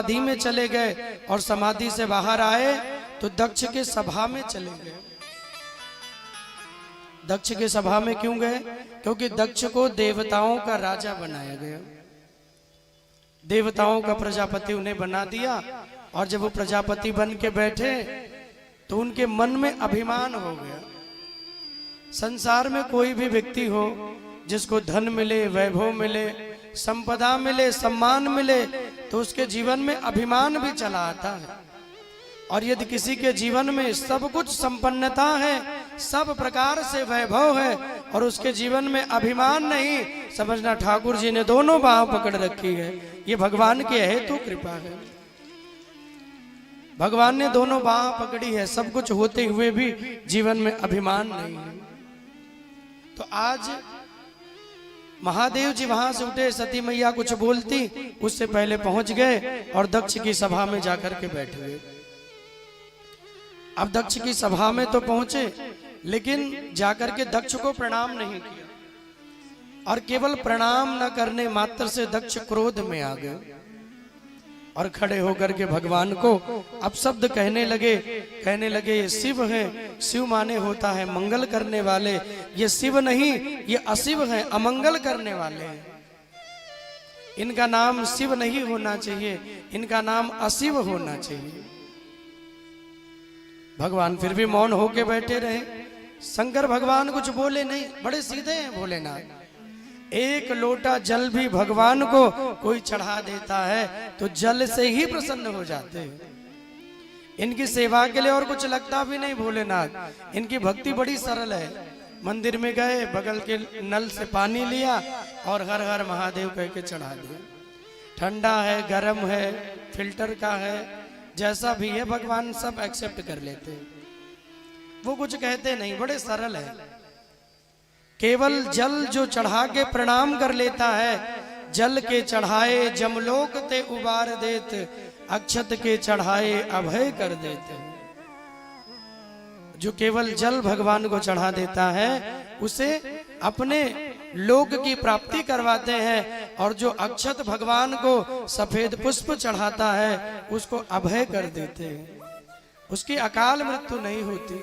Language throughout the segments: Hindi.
समाधि में चले गए और समाधि से बाहर आए तो दक्ष के सभा में चले गए। दक्ष के सभा में क्यों गए? क्योंकि दक्ष को देवताओं का राजा बनाया गया, देवताओं का प्रजापति उन्हें बना दिया। और जब वो प्रजापति बन के बैठे तो उनके मन में अभिमान हो गया। संसार में कोई भी व्यक्ति हो जिसको धन मिले, वैभव मिले, संपदा मिले, सम्मान मिले, तो उसके जीवन में अभिमान भी चला आता है। और यदि किसी के जीवन में सब कुछ संपन्नता है, सब प्रकार से वैभव है और उसके जीवन में अभिमान नहीं, समझना ठाकुर जी ने दोनों बाह पकड़ रखी है। ये भगवान की हेतु कृपा है। भगवान ने दोनों बाह पकड़ी है, सब कुछ होते हुए भी जीवन में अभिमान नहीं है। तो आज महादेव जी वहां से उठे, सती मैया कुछ बोलती उससे पहले पहुंच गए और दक्ष की सभा में जाकर के बैठ गए। अब दक्ष की सभा में तो पहुंचे, लेकिन जाकर के दक्ष को प्रणाम नहीं किया। और केवल प्रणाम न करने मात्र से दक्ष क्रोध में आ गए और खड़े होकर के भगवान को अपशब्द कहने लगे ये शिव है। शिव माने होता है मंगल करने वाले, ये शिव नहीं, ये अशिव है, अमंगल करने वाले हैं। इनका नाम शिव नहीं होना चाहिए, इनका नाम अशिव होना चाहिए। भगवान फिर भी मौन होके बैठे रहे। शंकर भगवान कुछ बोले नहीं, बड़े सीधे हैं भोलेनाथ। एक लोटा जल भी भगवान को कोई चढ़ा देता है तो जल से ही प्रसन्न हो जाते हैं। इनकी सेवा के लिए और कुछ लगता भी नहीं भोलेनाथ। इनकी भक्ति बड़ी सरल है। मंदिर में गए, बगल के नल से पानी लिया और हर हर महादेव कह के चढ़ा दिया। ठंडा है, गर्म है, फिल्टर का है, जैसा भी है भगवान सब एक्सेप्ट कर लेते हैं। वो कुछ कहते नहीं, बड़े सरल है। केवल जल जो चढ़ा के प्रणाम कर लेता है, जल के चढ़ाए जमलोक ते उबार देत, अक्षत के चढ़ाए अभय कर देते। जो केवल जल भगवान को चढ़ा देता है उसे अपने लोक की प्राप्ति करवाते हैं, और जो अक्षत भगवान को सफेद पुष्प चढ़ाता है उसको अभय कर देते हैं। उसकी अकाल मृत्यु नहीं होती।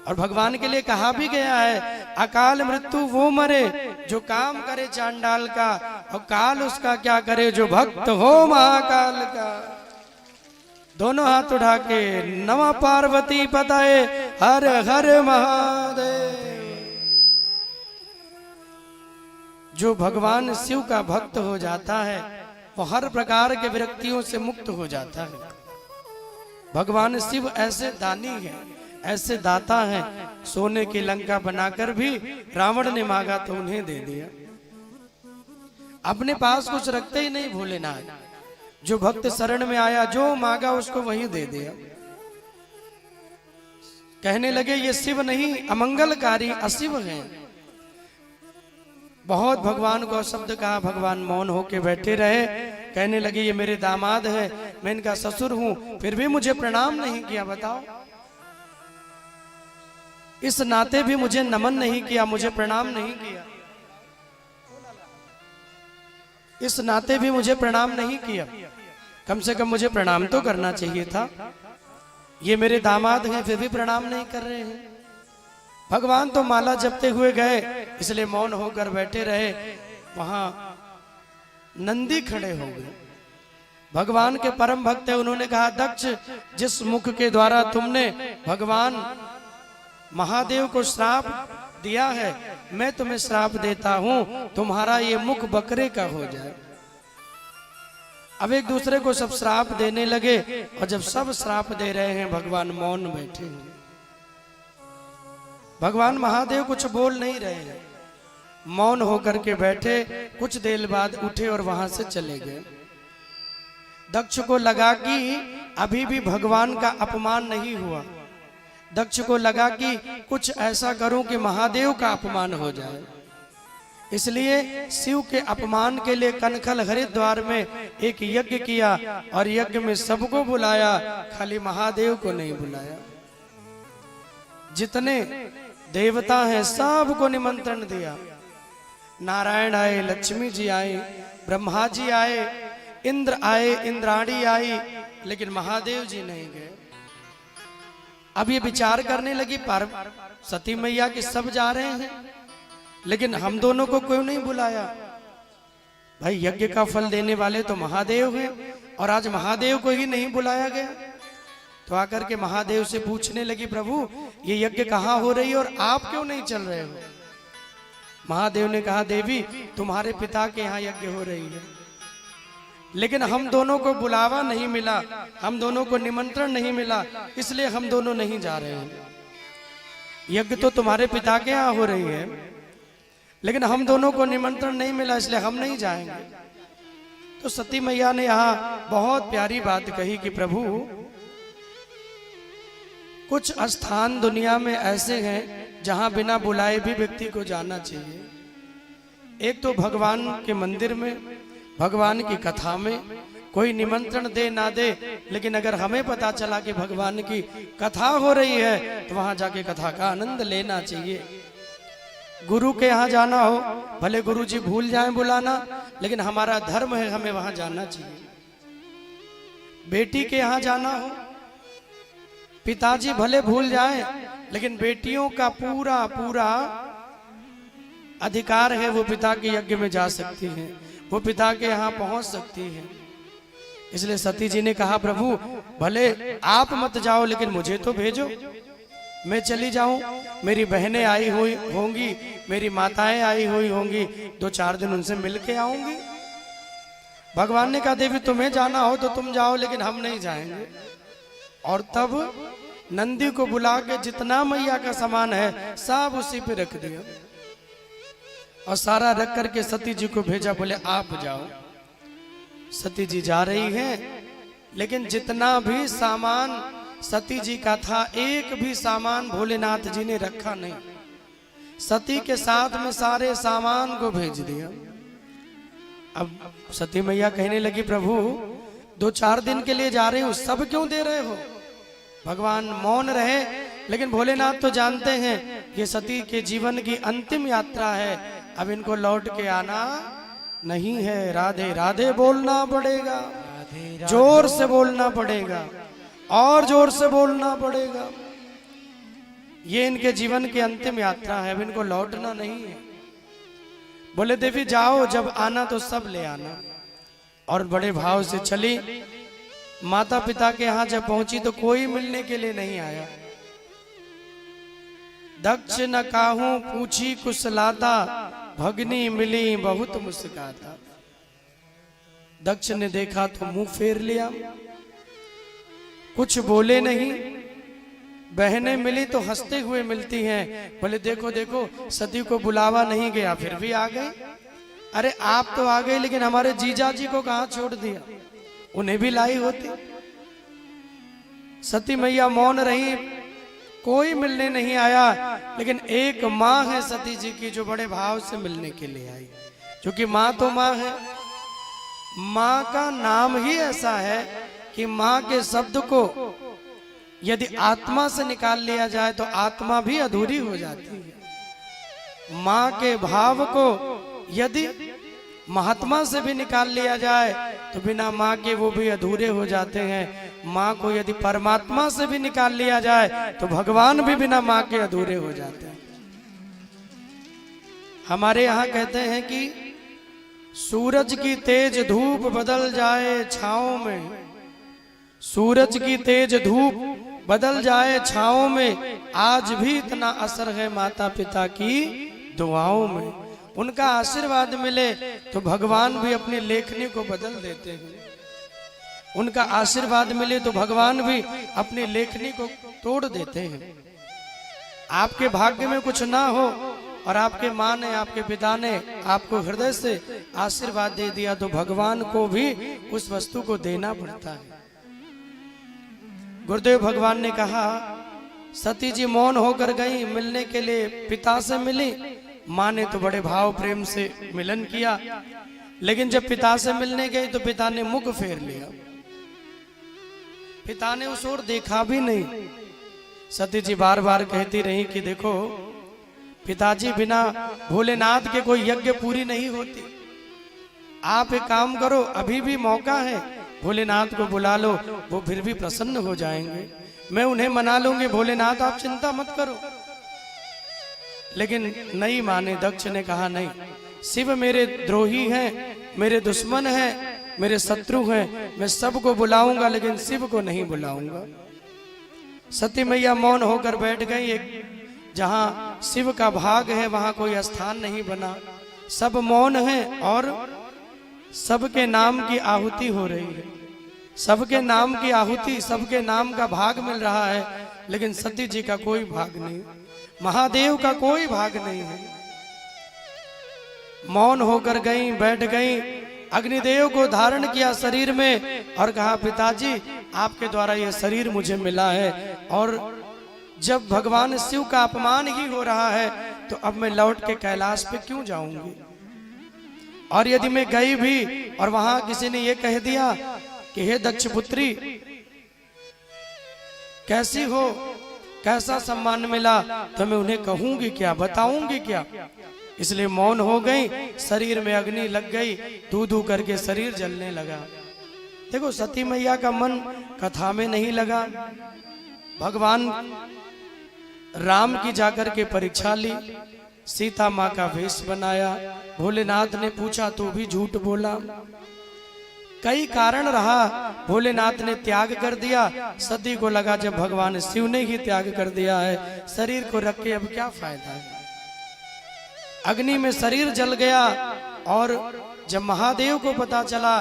और भगवान के लिए कहा भी गया है, अकाल मृत्यु वो मरे जो काम करे चांडाल का, और काल उसका क्या करे जो भक्त हो महाकाल का। दोनों हाथ उठा के नमः पार्वती पताये हर हर महादेव। जो भगवान शिव का भक्त हो जाता है वो हर प्रकार के विरक्तियों से मुक्त हो जाता है। भगवान शिव ऐसे दानी है, ऐसे दाता है। सोने की लंका बनाकर भी रावण ने मांगा तो उन्हें दे दिया। अपने पास कुछ रखते ही नहीं भोलेनाथ। जो भक्त शरण में आया, जो मांगा उसको वही दे दिया। कहने लगे ये शिव नहीं, अमंगलकारी अशिव हैं। बहुत भगवान को शब्द कहा, भगवान मौन होके बैठे रहे। कहने लगे ये मेरे दामाद है, मैं इनका ससुर हूं, फिर भी मुझे प्रणाम नहीं किया। बताओ, इस नाते भी मुझे नमन नहीं किया, मुझे प्रणाम नहीं किया। इस नाते भी मुझे प्रणाम नहीं किया। कम से कम मुझे प्रणाम तो करना चाहिए था। ये मेरे दामाद हैं फिर भी प्रणाम नहीं कर रहे हैं। भगवान तो माला जपते हुए गए, इसलिए मौन होकर बैठे रहे। वहां नंदी खड़े हो गए। भगवान के परम भक्त है। उन्होंने कहा, दक्ष, जिस मुख के द्वारा तुमने भगवान महादेव को श्राप दिया है, मैं तुम्हें श्राप देता हूं, तुम्हारा ये मुख बकरे का हो जाए। अब एक दूसरे को सब श्राप देने लगे, और जब सब श्राप दे रहे हैं भगवान मौन बैठे हैं। भगवान महादेव कुछ बोल नहीं रहे हैं, मौन होकर के बैठे। कुछ देर बाद उठे और वहां से चले गए। दक्ष को लगा कि अभी भी भगवान का अपमान नहीं हुआ। दक्ष को लगा कि कुछ ऐसा करूं कि महादेव का अपमान हो जाए। इसलिए शिव के अपमान के लिए कनखल हरिद्वार में एक यज्ञ किया, और यज्ञ में सबको बुलाया, खाली महादेव को नहीं बुलाया। जितने देवता हैं सबको निमंत्रण दिया। नारायण आए, लक्ष्मी जी आए, ब्रह्मा जी आए, इंद्र आए, इंद्राणी आई, लेकिन महादेव जी नहीं गए। अब ये विचार करने लगी सती मैया कि सब जा रहे हैं, लेकिन हम दोनों को क्यों नहीं बुलाया? भाई यज्ञ का फल देने वाले तो महादेव हैं, और आज महादेव को ही नहीं बुलाया गया। तो आकर के महादेव से पूछने लगी, प्रभु ये यज्ञ कहाँ हो रही है और आप क्यों नहीं चल रहे हो? महादेव ने कहा, देवी तुम्हारे पिता के यहाँ यज्ञ हो रही है, लेकिन हम दोनों को बुलावा नहीं मिला, हम दोनों को निमंत्रण नहीं मिला, इसलिए हम दोनों नहीं जा रहे हैं। यज्ञ तो तुम्हारे पिता के यहाँ हो रही है, लेकिन हम दोनों को निमंत्रण नहीं मिला, इसलिए हम नहीं जाएंगे। तो सती मैया ने यहाँ बहुत प्यारी बात कही कि प्रभु कुछ स्थान दुनिया में ऐसे हैं जहां बिना बुलाए भी व्यक्ति को जाना चाहिए। एक तो भगवान के मंदिर में, भगवान की कथा में कोई निमंत्रण दे ना दे, लेकिन अगर हमें पता चला कि भगवान की कथा हो रही है तो वहां जाके कथा का आनंद लेना चाहिए। गुरु के यहाँ जाना हो, भले गुरु जी भूल जाएं बुलाना, लेकिन हमारा धर्म है, हमें वहां जाना चाहिए। बेटी के यहाँ जाना हो, पिताजी भले भूल जाएं, लेकिन बेटियों का पूरा पूरा अधिकार है, वो पिता के यज्ञ में जा सकती हैं, वो पिता के यहाँ पहुंच सकती हैं। इसलिए सती जी ने कहा, प्रभु भले आप मत जाओ, लेकिन मुझे तो भेजो, मैं चली जाऊं। मेरी बहनें आई हुई होंगी, मेरी माताएं आई हुई होंगी, 2-4 दिन उनसे मिल के आऊंगी। भगवान ने कहा, देवी तुम्हें जाना हो तो तुम जाओ, लेकिन हम नहीं जाएंगे। और तब नंदी को बुला के जितना मैया का सामान है सब उसी पे रख दिया, और सारा रख करके सती जी को भेजा, बोले आप जाओ। सती जी जा रही हैं, लेकिन जितना भी सामान सती जी का था, एक भी सामान भोलेनाथ जी ने रखा नहीं। सती के साथ में सारे सामान को भेज दिया। अब सती मैया कहने लगी, प्रभु 2-4 दिन के लिए जा रही हूं, सब क्यों दे रहे हो? भगवान मौन रहे, लेकिन भोलेनाथ तो जानते हैं ये सती के जीवन की अंतिम यात्रा है, अब इनको लौट के आना नहीं है। राधे राधे बोलना पड़ेगा, जोर से बोलना पड़ेगा, और जोर से बोलना पड़ेगा। ये इनके जीवन की अंतिम यात्रा है, अब इनको लौटना नहीं है। बोले देवी जाओ, जब आना तो सब ले आना। और बड़े भाव से चली। माता पिता के यहाँ जब पहुंची तो कोई मिलने के लिए नहीं आया। दक्ष न काहू पूछी कुशलाता, भगनी मिली बहुत मुस्काता। दक्ष ने देखा तो मुंह फेर लिया, कुछ बोले नहीं। बहनें मिली तो हंसते हुए मिलती हैं, बोले देखो देखो सती को बुलावा नहीं गया फिर भी आ गई। अरे आप तो आ गए, लेकिन हमारे जीजा जी को कहां छोड़ दिया, उन्हें भी लाई होती। सती मैया मौन रही, कोई मिलने नहीं आया, लेकिन एक माँ है सती जी की जो बड़े भाव से मिलने के लिए आई। क्योंकि माँ तो माँ है, माँ का नाम ही ऐसा है कि माँ के शब्द को यदि आत्मा से निकाल लिया जाए तो आत्मा भी अधूरी हो जाती है। माँ के भाव को यदि महात्मा से भी निकाल लिया जाए तो बिना माँ के वो भी अधूरे हो जाते हैं। माँ को यदि परमात्मा से भी निकाल लिया जाए तो भगवान भी बिना माँ के अधूरे हो जाते हैं। हमारे यहाँ कहते हैं कि सूरज की तेज धूप बदल जाए छाओं में, सूरज की तेज धूप बदल जाए छाओं में, आज भी इतना असर है माता पिता की दुआओं में। उनका आशीर्वाद मिले तो भगवान भी अपनी लेखनी को बदल देते हैं। उनका आशीर्वाद मिले तो भगवान भी अपनी लेखनी को तोड़ देते हैं। आपके भाग्य में कुछ ना हो और आपके माँ ने, आपके पिता ने आपको हृदय से आशीर्वाद दे दिया तो भगवान को भी उस वस्तु को देना पड़ता है। गुरुदेव भगवान ने कहा, सती जी मौन होकर गई, मिलने के लिए पिता से मिली। माँ ने तो बड़े भाव प्रेम से मिलन किया, लेकिन जब पिता से मिलने गई तो पिता ने मुख फेर लिया, पिता ने उस ओर देखा भी नहीं। सती जी बार बार कहती रही कि देखो पिताजी, बिना भोलेनाथ के कोई यज्ञ पूरी नहीं होती। आप एक काम करो, अभी भी मौका है, भोलेनाथ को बुला लो, वो फिर भी प्रसन्न हो जाएंगे। मैं उन्हें मना लूंगी, भोलेनाथ आप चिंता मत करो। लेकिन नहीं माने। दक्ष ने कहा नहीं, शिव मेरे द्रोही हैं, मेरे दुश्मन हैं, मेरे शत्रु हैं, मैं सबको बुलाऊंगा लेकिन शिव को नहीं बुलाऊंगा। सती मैया मौन होकर बैठ गई। एक जहां शिव का भाग है वहां कोई स्थान नहीं बना, सब मौन है और सबके नाम की आहुति हो रही है, सबके नाम की आहुति, सबके नाम का भाग मिल रहा है, लेकिन सती जी का कोई भाग नहीं, महादेव का कोई भाग नहीं है। मौन होकर गई, बैठ गई, अग्निदेव को धारण किया शरीर में और कहा पिताजी आपके द्वारा यह शरीर मुझे मिला है, और जब भगवान शिव का अपमान ही हो रहा है तो अब मैं लौट के कैलाश पे क्यों जाऊंगी। और यदि मैं गई भी और वहां किसी ने यह कह दिया कि हे दक्ष पुत्री कैसी हो, कैसा सम्मान मिला, तो मैं उन्हें कहूंगी क्या, बताऊंगी क्या। इसलिए मौन हो गई, शरीर में अग्नि लग गई, धू धू करके शरीर जलने लगा। देखो सती मैया का मन कथा में नहीं लगा। भगवान राम की जाकर के परीक्षा ली, सीता माँ का वेश बनाया। भोलेनाथ ने पूछा तो भी झूठ बोला। कई कारण रहा, भोलेनाथ ने त्याग कर दिया। सती को लगा जब भगवान शिव ने ही त्याग कर दिया है, शरीर को रख के अब क्या फायदा है। अग्नि में शरीर जल गया और जब महादेव को पता चला,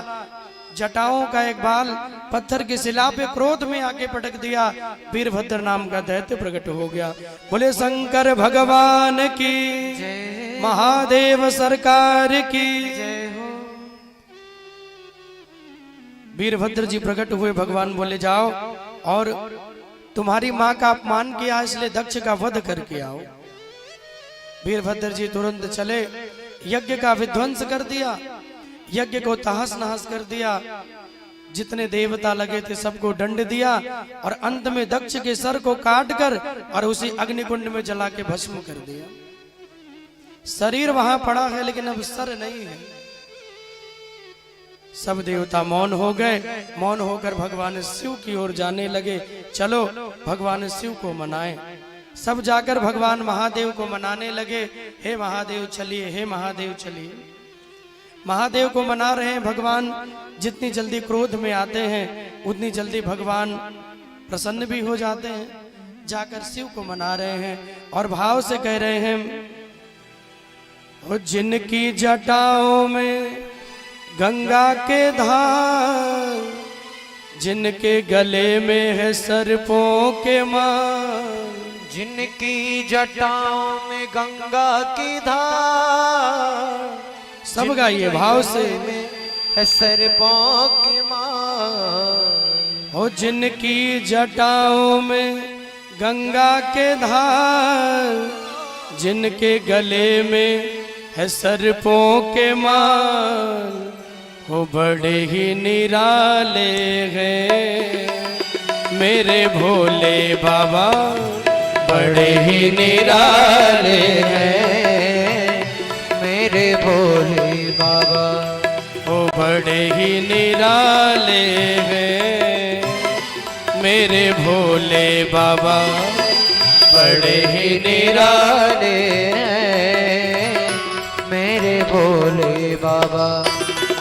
जटाओं का एक बाल पत्थर की शिला पे क्रोध में आके पटक दिया, वीरभद्र नाम का दैत्य प्रकट हो गया। बोले शंकर भगवान की जय, महादेव सरकार की जय हो। वीरभद्र जी प्रकट हुए। भगवान बोले जाओ और तुम्हारी माँ का अपमान किया इसलिए दक्ष का वध करके आओ। वीरभद्र जी तुरंत चले, यज्ञ का विध्वंस कर दिया, यज्ञ को तहस नहस कर दिया, जितने देवता लगे थे सबको दंड दिया और अंत में दक्ष के सर को काट कर और उसी अग्निकुंड में जला के भस्म कर दिया। शरीर वहां पड़ा है लेकिन अब सर नहीं है। सब देवता मौन हो गए। मौन होकर भगवान शिव की ओर जाने लगे, चलो भगवान शिव को मनाएं। सब जाकर भगवान महादेव को मनाने लगे, हे महादेव चलिए, हे महादेव चलिए। महादेव को मना रहे हैं भगवान। जितनी जल्दी क्रोध में आते हैं उतनी जल्दी भगवान प्रसन्न भी हो जाते हैं। जाकर शिव को मना रहे हैं और भाव से कह रहे हैं, जिनकी जटाओं में गंगा के धार, जिनके गले में है सर्पों के मार, जिनकी जटाओं में गंगा की धार, सब गाइए भाव से, है सर्पों की मार। हो जिनकी जटाओं में गंगा के धार, जिनके गले में है सर्पों के मार, हो बड़े ही निराले हैं मेरे भोले बाबा, बड़े ही निराले हैं मेरे भोले बाबा। ओ बड़े ही निराले हैं मेरे भोले बाबा, बड़े ही निराले हैं मेरे भोले बाबा।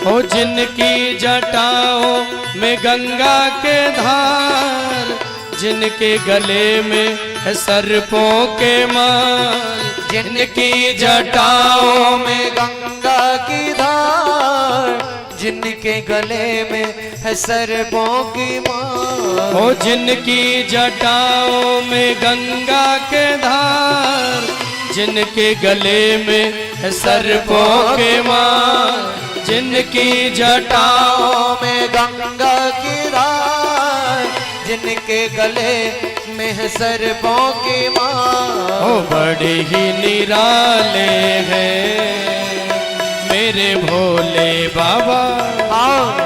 ओ जिनकी जटाओं में गंगा के धार, जिनके गले में है सर्पों के माल, जिनकी जटाओं में गंगा की धार, जिनके गले में है सर्पों की मार। ओ जिनकी जटाओं में गंगा के धार, जिनके गले में है सर्पों के माल, जिनकी जटाओं में गंगा की धार, जिनके गले में है सर्पों की मार। ओ बड़े ही निराले हैं मेरे भोले बाबा,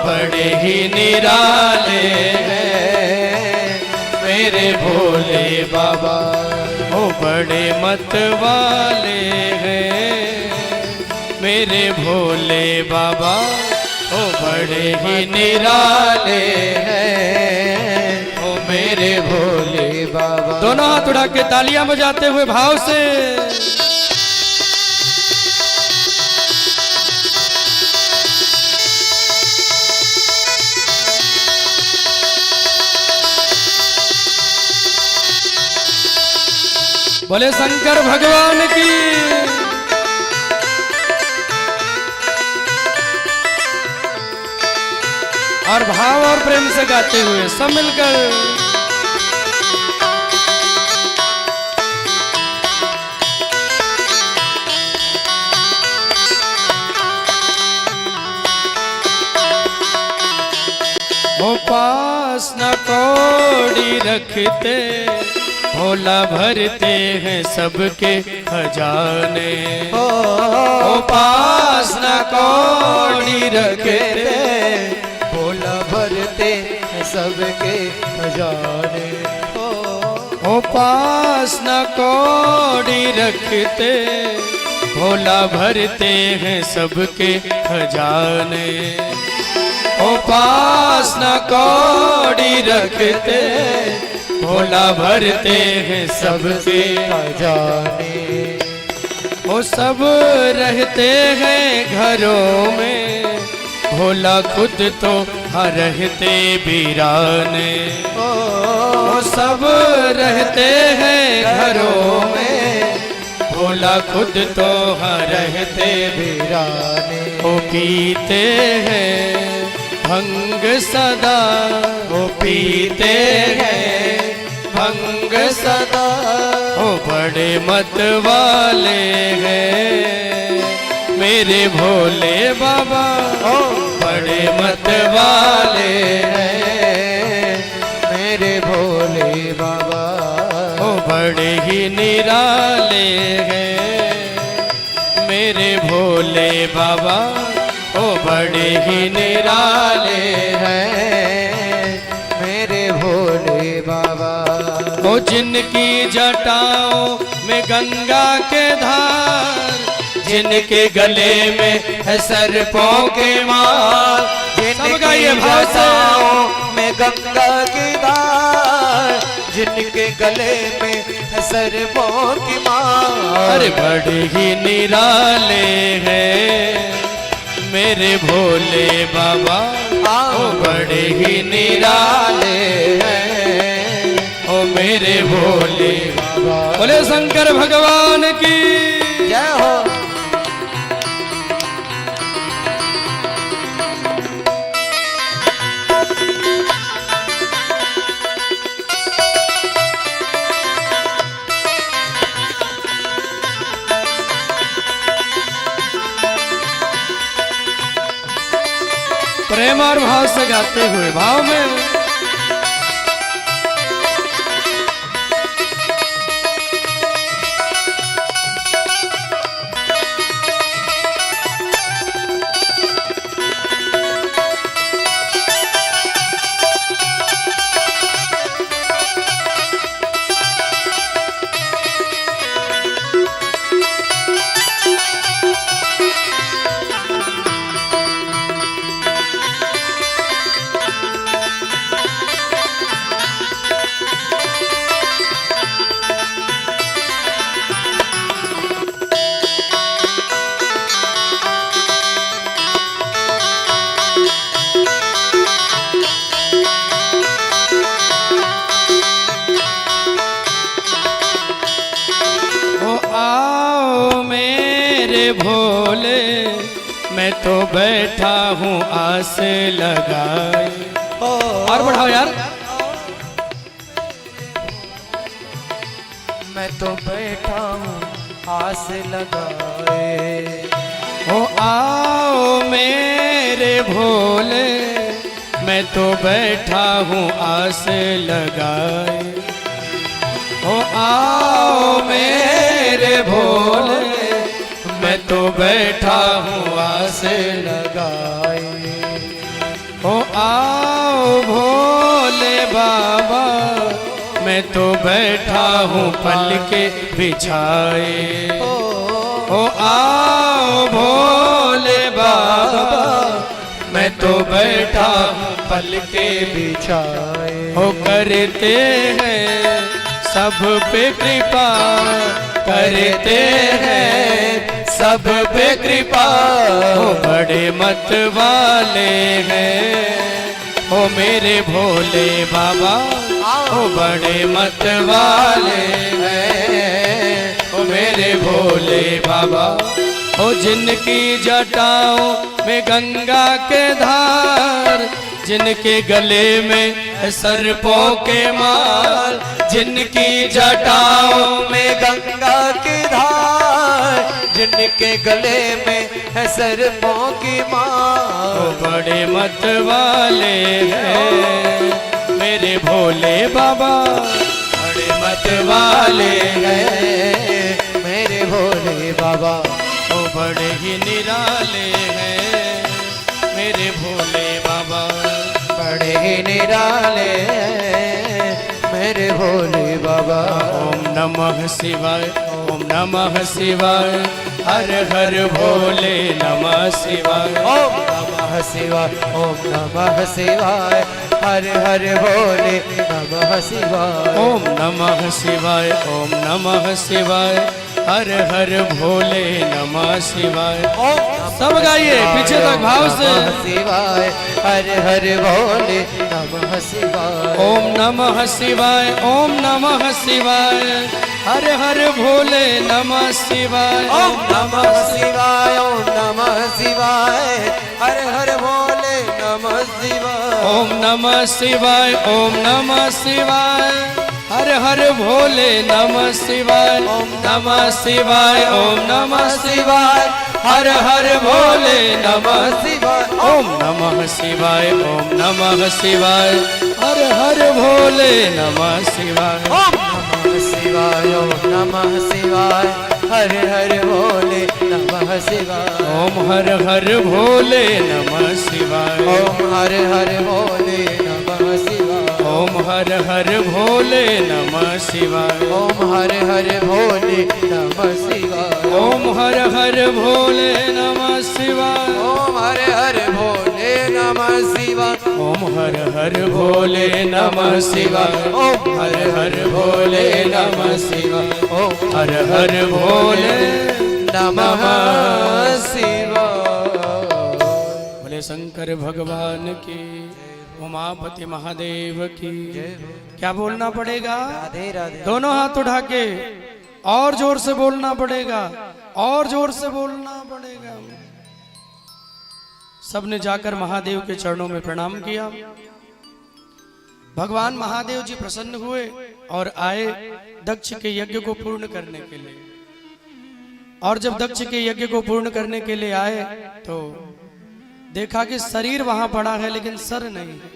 बड़े ही निराले हैं मेरे भोले बाबा। ओ बड़े मत वाले हैं मेरे भोले बाबा ओ बड़े ही निराले हैं ओ मेरे भोले बाबा। दोनों हाथ उठा के तालियां बजाते हुए भाव से बोले शंकर भगवान की। और भाव और प्रेम से गाते हुए सब मिलकर वो पास न कौड़ी रखते भोला भरते हैं सबके खजाने। ओ पास न कौड़ी रखते भोला भरते हैं सबके खजाने। ओ पास न कौड़ी रखते भोला भरते हैं सबके खजाने। ओ पास न कौड़ी रखते भोला भरते हैं सबके खजाने। वो सब रहते हैं घरों में भोला खुद तो हाँ रहते वीराने। वो सब रहते हैं घरों में भोला खुद तो हाँ रहते वीराने। वो पीते हैं भंग सदा वो पीते हैं भंग सदा। ओ बड़े मत वाले हैं मेरे भोले बाबा ओ बड़े मत वाले हैं मेरे भोले बाबा। ओ बड़े ही निराले हैं मेरे भोले बाबा ओ बड़े ही निराले हैं मेरे भोले बाबा। ओ जिनकी जटाओं में गंगा के धार जिनके गले में है सर्पों के माल। सबका ये भाव से में गंगा की धार जिनके गले में है सर्पों की माल। अरे बड़े ही निराले हैं मेरे भोले बाबा ओ बड़े ही निराले हैं ओ मेरे भोले बाबा। बोले शंकर भगवान की जय हो। प्रेम और भाव से गाते हुए भाव में भोले मैं तो बैठा हूँ आस लगाए। और बढ़ाओ यार। मैं तो बैठा हूँ आस लगाए। ओ आओ मेरे भोले मैं तो बैठा हूँ आस लगाए। ओ आओ मेरे भोले मैं तो बैठा हूँ आस लगाए। ओ आओ भोले बाबा मैं तो बैठा हूँ पल के बिछाए। ओ आओ भोले बाबा, मैं तो बैठा पल के बिछाए हो करते हैं सब पे कृपा, करते हैं सब पे कृपा ओ बड़े मत वाले हैं ओ मेरे भोले बाबा, ओ बड़े मत वाले हैं ओ मेरे भोले बाबा। ओ जिनकी जटाओं में गंगा के धार, जिनके गले में सर्पों के माल, जिनकी जटाओं में गंगा की धार, जिनके गले में है सर्पों की मार, ओ बड़े मत वाले हैं मेरे भोले बाबा, बड़े मत वाले हैं मेरे भोले बाबा। ओ बड़े ही निराले हैं मेरे भोले बाबा, बड़े ही निराले हैं मेरे भोले बाबा। ओम नमः शिवाय, ओम नमः शिवाय, हर हर भोले नमः शिवाय, ओम नमः शिवाय, ओम नमः शिवाय, हर हर भोले नमः शिवाय। ओम नमः शिवाय, ओम नमः शिवाय, हर हर भोले नमः शिवाय। सब गाइए पीछे तक भाव से। शिवाय, हर हर भोले नमः शिवाय। ओम नमः शिवाय, ओम नमः शिवाय, हर हर भोले नमः शिवाय। ओम नमः शिवाय, ओम नमः शिवाय, हर हर भोले नमः शिवाय। ओम नमः शिवाय, ओम नमः शिवाय, हर हर भोले नमः शिवाय। ओम नमः शिवाय, ओम नमः शिवाय, हर हर भोले नमः शिवाय। ओम नमः शिवाय, ओम नमः शिवाय, हर हर भोले नमः शिवाय। ओम नमः शिवाय, ओम नमः शिवाय, हर हर भोले नमः शिवाय। ओम हर हर भोले नमः शिवाय। ओम हर हर भोले नमः शिवाय। ओम हर हर भोले नमः शिवाय। ओम हर हर भोले नमः शिवाय। ओम हर हर भोले नमः शिवाय। ओम हर हर भोले नमः शिवाय। ओम हर हर भोले नमः शिवाय। ओम हर हर भोले नमः शिवाय। ओम हर हर भोले नमः शिवाय। भोले शंकर भगवान की, उमापति महादेव की। क्या बोलना पड़ेगा? राधे राधे। दोनों हाथ उठा के और जोर से बोलना पड़ेगा, और जोर से बोलना पड़ेगा। सबने जाकर महादेव के चरणों में प्रणाम किया। भगवान महादेव जी प्रसन्न हुए और आए दक्ष के यज्ञ को पूर्ण करने के लिए। और जब दक्ष के यज्ञ को पूर्ण करने के लिए आए तो देखा कि शरीर वहां पड़ा है लेकिन सर नहीं है।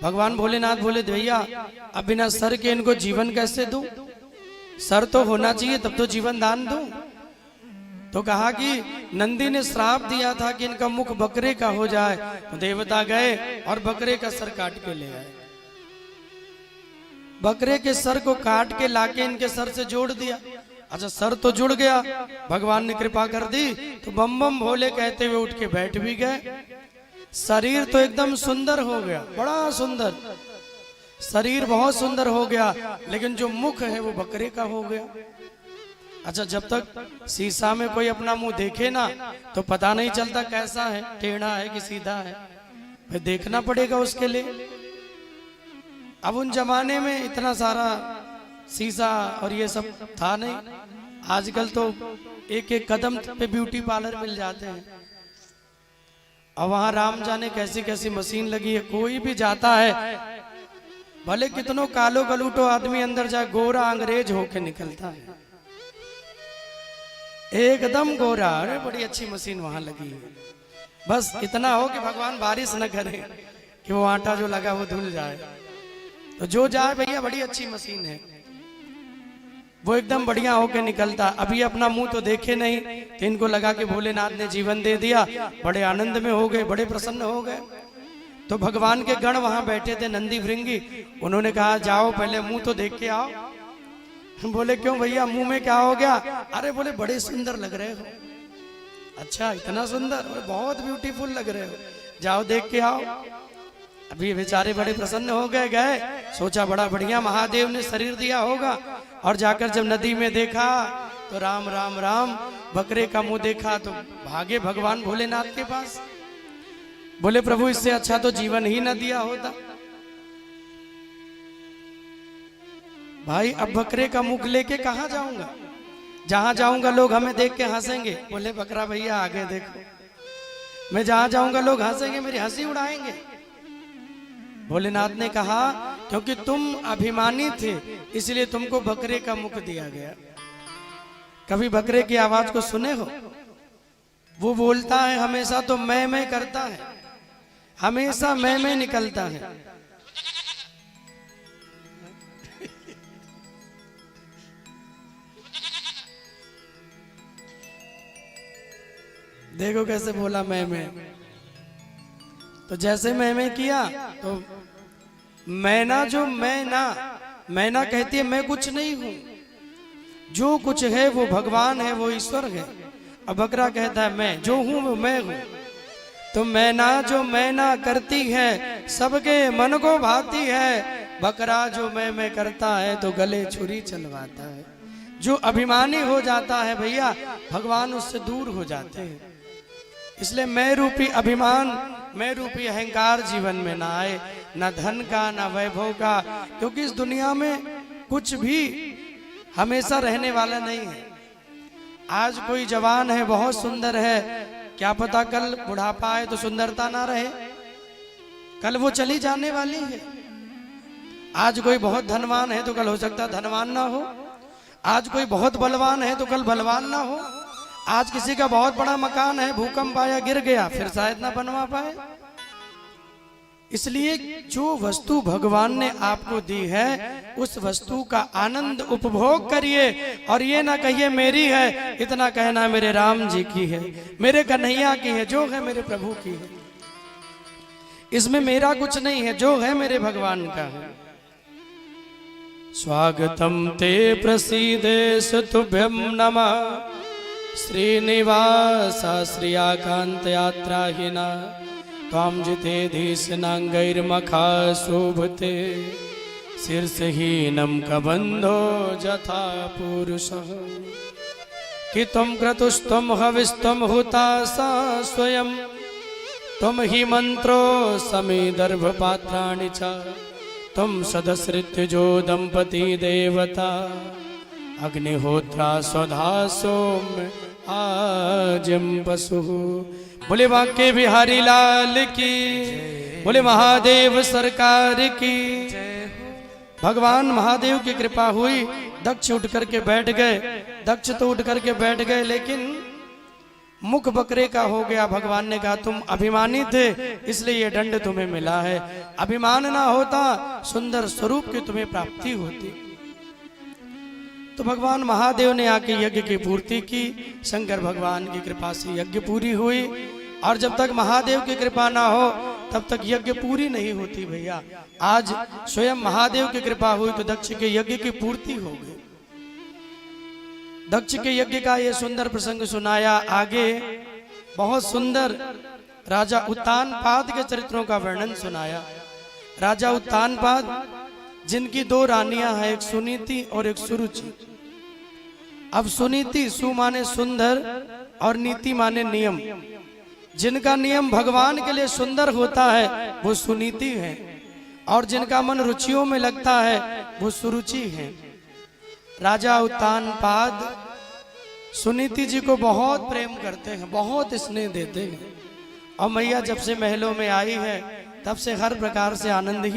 भगवान भोलेनाथ बोले, भैया अब बिना सर के इनको जीवन कैसे दूं? सर तो होना चाहिए तब तो जीवन दान दूं। तो कहा कि नंदी ने श्राप दिया था कि इनका मुख बकरे का हो जाए, तो देवता गए और बकरे का सर काट के ले आए। बकरे के सर को काट के लाके इनके सर से जोड़ दिया। अच्छा, सर तो जुड़ गया, भगवान ने कृपा कर दी तो बम बम भोले कहते हुए उठ के बैठ भी गए। शरीर तो एकदम सुंदर हो गया, बड़ा सुंदर शरीर, बहुत सुंदर हो गया, लेकिन जो मुख है वो बकरे का हो गया। अच्छा, जब तक शीशा में कोई अपना मुंह देखे ना तो पता नहीं चलता कैसा है, टेढ़ा है कि सीधा है, फिर देखना पड़ेगा उसके लिए। अब उन जमाने में इतना सारा शीशा और ये सब था नहीं। आजकल तो एक एक कदम पे ब्यूटी पार्लर मिल जाते हैं, और वहां राम जाने कैसी कैसी मशीन लगी है। कोई भी जाता है, भले कितनों कालो गलूटो आदमी अंदर जाए, गोरा अंग्रेज होके निकलता है, एकदम गोरा। अरे बड़ी अच्छी मशीन वहां लगी है। बस इतना हो कि भगवान बारिश न करे कि वो आटा जो लगा वो धुल जाए। तो जो जाए भैया, बड़ी अच्छी मशीन है, वो एकदम बढ़िया होके निकलता। अभी अपना मुंह तो देखे नहीं, तो इनको लगा कि भोलेनाथ ने जीवन दे दिया, बड़े आनंद में हो गए, बड़े प्रसन्न हो गए। तो भगवान के गण वहां बैठे थे, नंदी भृंगी, उन्होंने कहा जाओ पहले मुंह तो देख के आओ। बोले क्यों भैया, मुंह में क्या हो गया? अरे बोले बड़े सुंदर लग रहे हो। अच्छा इतना सुंदर? बोले बहुत ब्यूटीफुल लग रहे हो, जाओ देख के आओ। अभी बेचारे बड़े प्रसन्न हो गए, सोचा बड़ा बढ़िया महादेव ने शरीर दिया होगा। और जाकर जब नदी में देखा तो राम राम राम, बकरे का मुंह देखा तो भागे भगवान भोलेनाथ के पास। बोले प्रभु इससे अच्छा तो जीवन ही न दिया होता। भाई अब बकरे का मुख लेके कहाँ जाऊंगा? जहां जाऊंगा लोग हमें देख के हंसेंगे। बोले बकरा भैया आगे देखो, मैं जहां जाऊंगा लोग हंसेंगे, मेरी हंसी उड़ाएंगे। भोलेनाथ ने कहा क्योंकि तुम अभिमानी थे इसलिए तुमको बकरे का मुख दिया गया। कभी बकरे की आवाज को सुने हो? वो बोलता है हमेशा तो मैं करता है, हमेशा मैं निकलता है। देखो कैसे बोला मैं। तो जैसे मैं किया तो मैना जो मैना कहती है मैं कुछ नहीं हूं, जो कुछ है वो भगवान है, वो ईश्वर है। अब बकरा कहता है मैं जो हूं वो मैं हूं। तो मैना जो मैना करती है सबके मन को भाती है, बकरा जो मैं करता है तो गले छुरी चलवाता है। जो अभिमानी हो जाता है भैया, भगवान उससे दूर हो जाते हैं। इसलिए मैं रूपी अभिमान, मैं रूपी अहंकार जीवन में ना आए, ना धन का ना वैभव का, क्योंकि इस दुनिया में कुछ भी हमेशा रहने वाला नहीं है। आज कोई जवान है बहुत सुंदर है, क्या पता कल बुढ़ापा आए तो सुंदरता ना रहे, कल वो चली जाने वाली है। आज कोई बहुत धनवान है तो कल हो सकता धनवान ना हो। आज कोई बहुत बलवान है तो कल बलवान ना हो। आज किसी का बहुत बड़ा मकान है, भूकंप आया गिर गया, फिर शायद ना बनवा पाए। इसलिए जो वस्तु भगवान ने आपको दी है उस वस्तु का आनंद उपभोग करिए और ये ना कहिए मेरी है, इतना कहना मेरे राम जी की है, मेरे कन्हैया की है, जो है मेरे प्रभु की है। इसमें मेरा कुछ नहीं है, जो है मेरे भगवान का है। स्वागतम ते प्रसीदेश तुभ्यं नमः श्रीनिवास श्रियाकांत यात्राहिना त्वां जितेधीशनांगैर्मखा शोभते शीर्षहीनं कबंधो जथा पुरुषः कि त्वं क्रतुस्त्वं हविस्त्वं हुतासा स्वयं त्वं हि मंत्रो समीदर्भपात्राणि च त्वं सदसृत्युजो दंपति देवता अग्निहोत्रा स्वधा सोम आजम पशु। बोले वाक्य बिहारी लाल की, बोले महादेव सरकार की। भगवान महादेव की कृपा हुई, दक्ष उठ करके बैठ गए। दक्ष तो उठ करके बैठ गए लेकिन मुख बकरे का हो गया। भगवान ने कहा तुम अभिमानी थे इसलिए ये दंड तुम्हें मिला है, अभिमान ना होता सुंदर स्वरूप की तुम्हें प्राप्ति होती। तो भगवान महादेव ने आके यज्ञ की पूर्ति की। शंकर भगवान की कृपा से यज्ञ पूरी हुई और जब तक महादेव की कृपा ना हो तब तक यज्ञ पूरी नहीं होती भैया। आज स्वयं महादेव की कृपा हुई तो दक्ष के यज्ञ की पूर्ति हो गई। दक्ष के यज्ञ का ये सुंदर प्रसंग सुनाया। आगे बहुत सुंदर राजा उत्तानपाद के चरित्रों का वर्णन सुनाया। राजा उत्तानपाद जिनकी दो रानियां हैं, एक सुनीति और एक सुरुचि। अब सुनीति सु माने सुंदर और नीति माने नियम। जिनका नियम भगवान के लिए सुंदर होता है वो सुनीति है और जिनका मन रुचियों में लगता है वो सुरुचि है। राजा उत्तानपाद सुनीति जी को बहुत प्रेम करते हैं, बहुत स्नेह देते हैं और मैया जब से महलों में आई है तब से हर प्रकार से आनंद ही